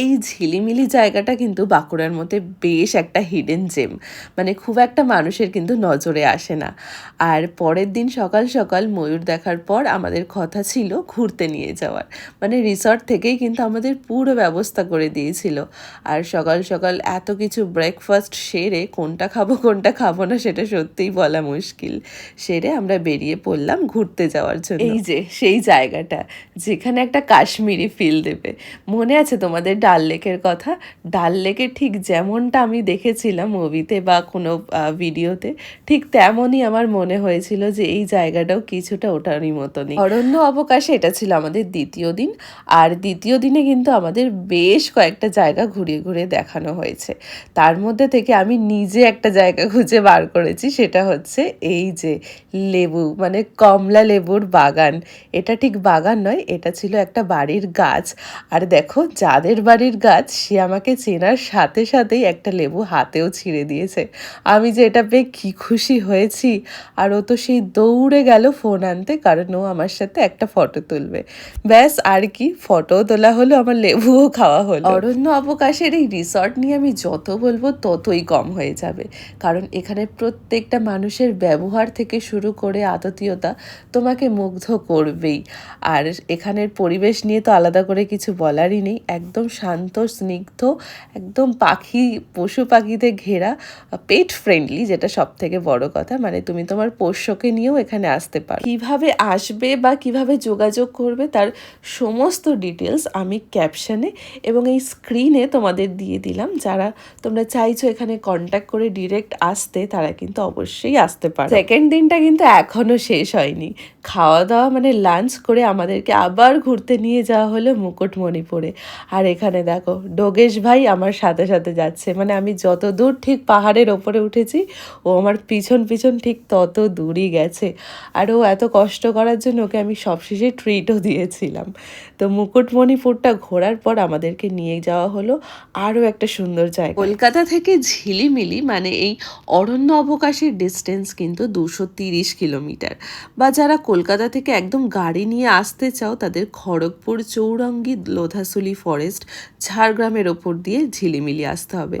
এই ঝিলিমিলি জায়গাটা কিন্তু বাঁকুড়ার মধ্যে বেশ একটা হিডেন জেম, মানে খুব একটা মানুষের কিন্তু নজরে আসে না। আর পরের দিন সকাল সকাল ময়ূর দেখার পর আমাদের কথা ছিল ঘুরতে নিয়ে যাওয়ার, মানে রিসর্ট থেকেই কিন্তু আমাদের পুরো ব্যবস্থা করে দিয়েছিল। আর সকাল সকাল এত কিছু ব্রেকফাস্ট সেরে কোনটা খাবো না সেটা সত্যিই বলা মুশকিল। সেরে আমরা বেরিয়ে পড়লাম ঘুরতে যাওয়ার জন্য। এই যে সেই জায়গাটা যেখানে একটা কাশ্মীরি ফিল দেবে। মনে আছে তোমাদের ডাল লেকের কথা? ডাল লেকের ঠিক যেমনটা আমি দেখেছিলাম মুভিতে বা কোনো ভিডিওতে, ঠিক তেমনই আমার মনে হয়েছিল যে এই জায়গাটাও কিছুটা ওটারই মতনই। অরণ্য অবকাশে এটা ছিল আমাদের দ্বিতীয় দিন। আর দ্বিতীয় দিনে কিন্তু আমাদের বেশ কয়েকটা জায়গা ঘুরিয়ে ঘুরিয়ে দেখানো হয়েছে। তার মধ্যে থেকে আমি নিজে একটা জায়গা খুঁজে বার করেছি, সেটা হচ্ছে এই যে লেবু, মানে কমলা লেবুর বাগান। এটা ঠিক বাগান নয়, এটা ছিল একটা বাড়ির গাছ। আর দেখো, যাদের বাড়ির গাছ সে আমাকে চেনার সাথে সাথেই একটা লেবু হাতেও ছিঁড়ে দিয়েছে। আমি যে এটা পেয়ে কি খুশি হয়েছি। আর ও তো সেই দৌড়ে গেল ফোন আনতে, কারণ ও আমার সাথে একটা ফটো তুলবে। ব্যাস, আর কি, ফটোও তোলা হলো, আমার লেবুও খাওয়া হলো। অরণ্য অবকাশের এই রিসর্ট নিয়ে আমি যত বলবো ততই কম হয়ে যাবে, কারণ এখানে প্রত্যেকটা মানুষের ব্যবহার থেকে শুরু করে আতিথেয়তা তোমাকে মুগ্ধ করবেই। আর এখানের পরিবেশ নিয়ে তো আলাদা করে কিছু বলারই নেই, একদম শান্ত স্নিগ্ধ, একদম পশু পাখিতে ঘেরা, পেট ফ্রেন্ডলি, যেটা সব থেকে বড় কথা। মানে তুমি তোমার পোষ্যকে নিয়েও এখানে আসতে পারো। কিভাবে আসবে বা কিভাবে যোগাযোগ করবে তার সমস্ত ডিটেলস আমি ক্যাপশনে এবং এই স্ক্রিনে তোমাদের দিয়ে দিলাম। যারা তোমরা চাইছো এখানে কন্ট্যাক্ট করে ডিরেক্ট আসতে, তারা কিন্তু অবশ্যই আসতে পারো। সেকেন্ড দিনটা কিন্তু এখনো শেষ হয়নি। খাওয়া দাওয়া মানে লাঞ্চ করে আমাদেরকে আবার ঘুরতে নিয়ে যাওয়া হলো মুকুটমণিপুরে। আর এখানে দেখো ডোগেশ ভাই আমার সাথে সাথে যাচ্ছে, মানে আমি যত দূর ঠিক পাহাড়ের ওপরে উঠেছি ও আমার পিছন পিছন ঠিক তত দূরই গেছে। আর ও এত কষ্ট করার জন্য ওকে আমি সবশেষে ট্রিটও দিয়েছিলাম। তো মুকুটমণিপুরটা ঘোরার পর আমাদেরকে নিয়ে যাওয়া হলো আরও একটা সুন্দর জায়গা। কলকাতা থেকে ঝিলিমিলি মানে এই অরণ্য অবকাশের ডিস্টেন্স কিন্তু 230 কিলোমিটার। বা যারা কলকাতা থেকে একদম গাড়ি নিয়ে আসতে চাও, তাদের খড়গপুর, চৌরঙ্গী, লোধাশুলি ফরেস্ট, ঝাড়গ্রামের ওপর দিয়ে ঝিলিমিলি আসতে হবে।